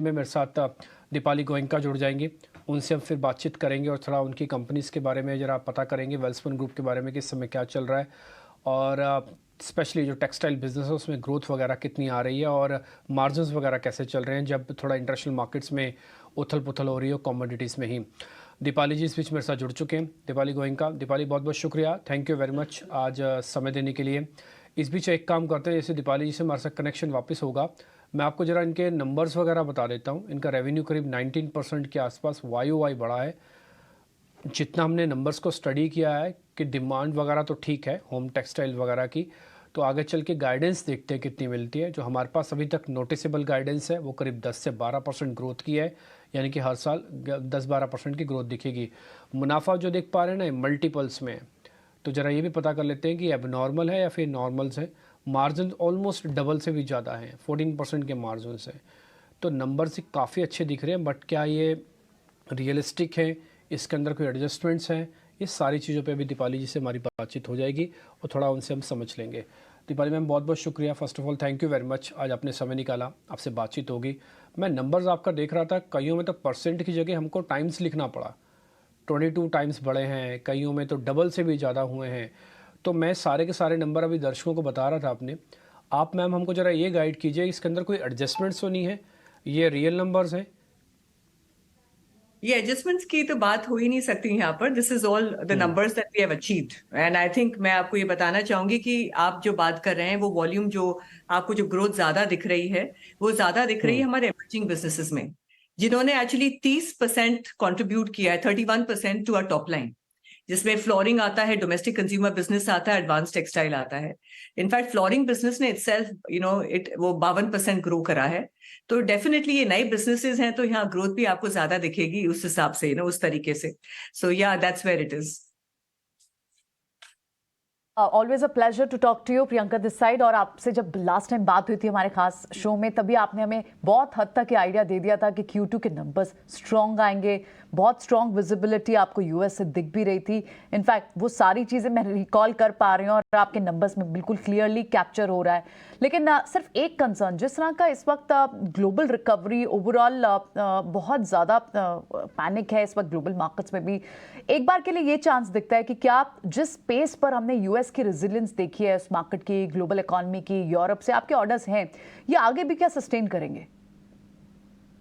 में मेरे साथ दीपाली गोयनका जुड़ जाएंगी। उनसे हम फिर बातचीत करेंगे और थोड़ा उनकी कंपनीज़ के बारे में ज़रा पता करेंगे, वेल्सपन ग्रुप के बारे में कि इस समय क्या चल रहा है और स्पेशली जो टेक्सटाइल बिजनेस है उसमें ग्रोथ वगैरह कितनी आ रही है और मार्जिन्स वगैरह कैसे चल रहे हैं जब थोड़ा इंटरनेशनल मार्केट्स में उथल पुथल हो रही हो कमोडिटीज़ में ही। दीपाली जी इस बीच मेरे साथ जुड़ चुके हैं। दीपाली गोयनका, दीपाली बहुत बहुत शुक्रिया, थैंक यू वेरी मच आज समय देने के लिए। इस बीच एक काम करते हैं, जैसे दीपाली जी से हमारे साथ कनेक्शन वापस होगा, मैं आपको ज़रा इनके नंबर्स वगैरह बता देता हूँ। इनका रेवेन्यू करीब 19% के आसपास वाई बढ़ा है। जितना हमने नंबर्स को स्टडी किया है कि डिमांड वगैरह तो ठीक है होम टेक्सटाइल वगैरह की, तो आगे चल के गाइडेंस देखते हैं कितनी मिलती है। जो हमारे पास अभी तक नोटिसेबल गाइडेंस है वो करीब 10 से 12% ग्रोथ की है, यानी कि हर साल 10-12% की ग्रोथ दिखेगी। मुनाफा जो देख पा रहे हैं ना मल्टीपल्स में है, तो ज़रा ये भी पता कर लेते हैं कि अब नॉर्मल है या फिर नॉर्मल्स है। मार्जिन ऑलमोस्ट डबल से भी ज़्यादा हैं, 14% के मार्जिन हैं। तो नंबर्स ही काफ़ी अच्छे दिख रहे हैं, बट क्या ये रियलिस्टिक है, इसके अंदर कोई एडजस्टमेंट्स हैं, ये सारी चीज़ों पे भी दीपाली जी से हमारी बातचीत हो जाएगी और थोड़ा उनसे हम समझ लेंगे। दीपाली मैम बहुत बहुत शुक्रिया, first of all thank you very much, आज आपने समय निकाला, आपसे बातचीत होगी। मैं नंबर्स आपका देख रहा था, कईयों में तो परसेंट की जगह हमको टाइम्स लिखना पड़ा, 22 टाइम्स बढ़े हैं, कईयों में तो डबल से भी ज़्यादा हुए हैं। तो मैं सारे के सारे नंबर अभी दर्शकों को बता रहा था आपने। आप मैम हमको ज़रा ये गाइड कीजिए, इसके अंदर कोई एडजस्टमेंट्स तो नहीं है, ये रियल नंबर्स हैं? ये एडजस्टमेंट्स की तो बात हो ही नहीं सकती यहाँ पर। This is all the numbers that we have achieved and I think मैं आपको ये बताना चाहूंगी कि आप जो बात कर रहे हैं वो वॉल्यूम जो आपको जो ग्रोथ ज्यादा दिख रही है वो ज्यादा दिख रही है हमारे इमर्जिंग बिजनेसेस में, जिन्होंने एक्चुअली 30% कॉन्ट्रीब्यूट किया है, 31% टू आवर टॉप लाइन, जिसमें फ्लोरिंग आता है, डोमेस्टिक कंज्यूमर बिजनेस आता है, एडवांस टेक्सटाइल आता है। इनफैक्ट फ्लोरिंग बिजनेस ने इटसेल्फ इट वो 52% ग्रो करा है। तो डेफिनेटली ये नए बिजनेसेस हैं, तो यहाँ ग्रोथ भी आपको ज्यादा दिखेगी उस हिसाब से, उस तरीके से। So yeah that's where it is. Always a pleasure to talk to you, Priyanka this side. और आपसे जब लास्ट टाइम बात हुई थी हमारे खास शो में, तभी आपने हमें बहुत हद तक ये आइडिया दे दिया था कि Q2 के नंबर्स स्ट्रॉन्ग आएंगे, बहुत स्ट्रॉन्ग विजिबिलिटी आपको यूएस से दिख भी रही थी। इनफैक्ट वो सारी चीज़ें मैं रिकॉल कर पा रही हूँ और आपके नंबर्स में बिल्कुल क्लियरली कैप्चर हो रहा है। लेकिन सिर्फ एक कंसर्न, जिस तरह का इस वक्त ग्लोबल रिकवरी ओवरऑल बहुत ज़्यादा पैनिक है इस वक्त ग्लोबल मार्केट्स में भी, एक बार के लिए ये चांस दिखता है कि क्या जिस पेस पर हमने यूएस की रेजिलियंस देखी है, इस मार्केट की, ग्लोबल इकोनॉमी की, यूरोप से आपके ऑर्डर्स हैं, ये आगे भी क्या सस्टेन करेंगे?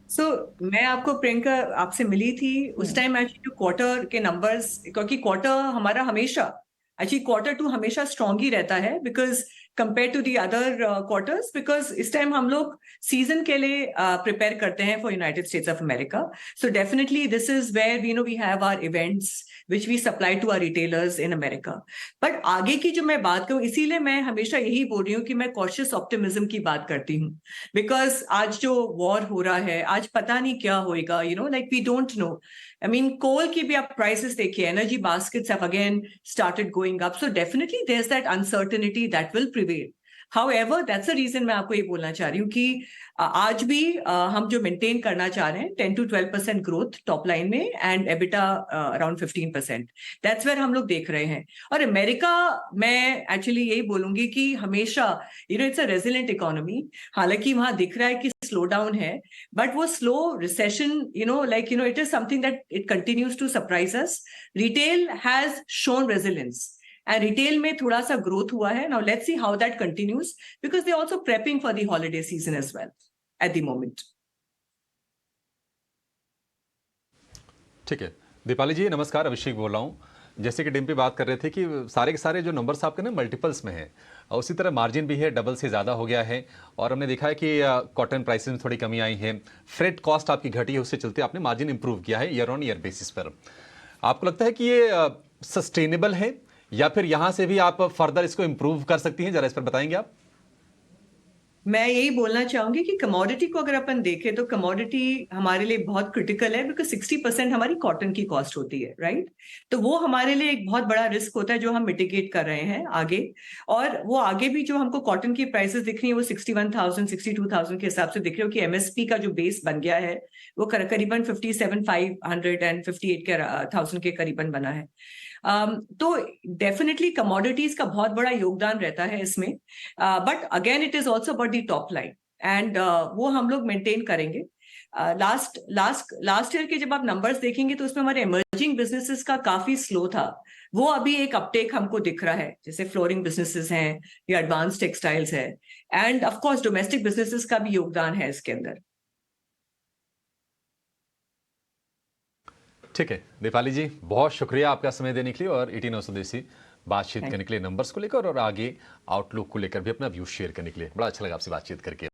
मैं आपको प्रियंका आपसे मिली थी उस टाइम एक्चुअली क्वार्टर के नंबर्स, क्योंकि क्वार्टर हमारा हमेशा एक्चुअली Q2 हमेशा स्ट्रांग ही रहता है because compare to the other quarters, because इस टाइम हम लोग सीजन के लिए प्रिपेयर करते हैं for United States of America. So definitely this is where we have our events which we supply to our retailers in America. But आगे की जो मैं बात करूं, इसीलिए मैं हमेशा यही बोल रही हूँ कि मैं कॉशियस ऑप्टिमिज्म की बात करती हूँ, बिकॉज आज जो वॉर हो रहा है, आज पता नहीं क्या होएगा, like we don't know. I mean coal की भी आप प्राइसेस देखिए, energy baskets have again started going up, so definitely there is that uncertainty that will prevail. However that's the reason मैं आपको ये बोलना चाह रही हूँ कि आज भी हम जो मेंटेन करना चाह रहे हैं 10 to 12% ग्रोथ टॉप लाइन में and EBITDA around 15%, that's where हम लोग देख रहे हैं। और अमेरिका, मैं एक्चुअली यही बोलूंगी कि हमेशा इट्स अ रेजिलेंट इकोनॉमी। हालांकि वहां दिख रहा है कि स्लो डाउन है, बट वो slow recession it is something that it continues to surprise us. Retail has shown resilience and retail में थोड़ा सा ग्रोथ हुआ है। Now let's see how that continues because they also prepping for the holiday season as well at the moment. ठीक है दीपाली जी, नमस्कार, अभिषेक बोल रहा हूँ। जैसे कि डिम्पी बात कर रहे थे कि सारे के सारे जो नंबर्स आपके ना मल्टीपल्स में हैं, और उसी तरह मार्जिन भी है, डबल से ज़्यादा हो गया है। और हमने देखा है कि कॉटन प्राइसेस में थोड़ी कमी आई है, फ्रेट कॉस्ट आपकी घटी है, उससे चलते आपने मार्जिन इंप्रूव किया है ईयर ऑन ईयर बेसिस पर। आपको लगता है कि ये सस्टेनेबल है या फिर यहाँ से भी आप फर्दर इसको इम्प्रूव कर सकती हैं? जरा इस पर बताएंगे आप। मैं यही बोलना चाहूंगी कि कमोडिटी को अगर अपन देखें तो कमोडिटी हमारे लिए बहुत क्रिटिकल है, बिकॉज 60% हमारी कॉटन की कॉस्ट होती है, राइट। तो वो हमारे लिए एक बहुत बड़ा रिस्क होता है जो हम मिटिगेट कर रहे हैं आगे। और वो आगे भी जो हमको कॉटन की प्राइसेस दिख रही है वो 61,000 62,000 के हिसाब से दिख रही हो कि एमएसपी का जो बेस बन गया है वो करीबन 57,500 एंड 58,000 के करीबन बना है। तो डेफिनेटली कमोडिटीज का बहुत बड़ा योगदान रहता है इसमें, but again it is also about the top line and वो हम लोग मेंटेन करेंगे। लास्ट ईयर के जब आप नंबर्स देखेंगे तो उसमें हमारे इमर्जिंग बिजनेसेस का काफी स्लो था, वो अभी एक अपटेक हमको दिख रहा है, जैसे फ्लोरिंग बिजनेसेस हैं या एडवांस टेक्सटाइल्स है, end of course domestic businesses का भी योगदान है इसके अंदर। ठीक है दीपाली जी, बहुत शुक्रिया आपका समय देने के लिए और 18 स्वदेशी बातचीत करने के लिए, नंबर्स को लेकर और आगे आउटलुक को लेकर भी अपना व्यू शेयर करने के लिए। बड़ा अच्छा लगा आपसे बातचीत करके।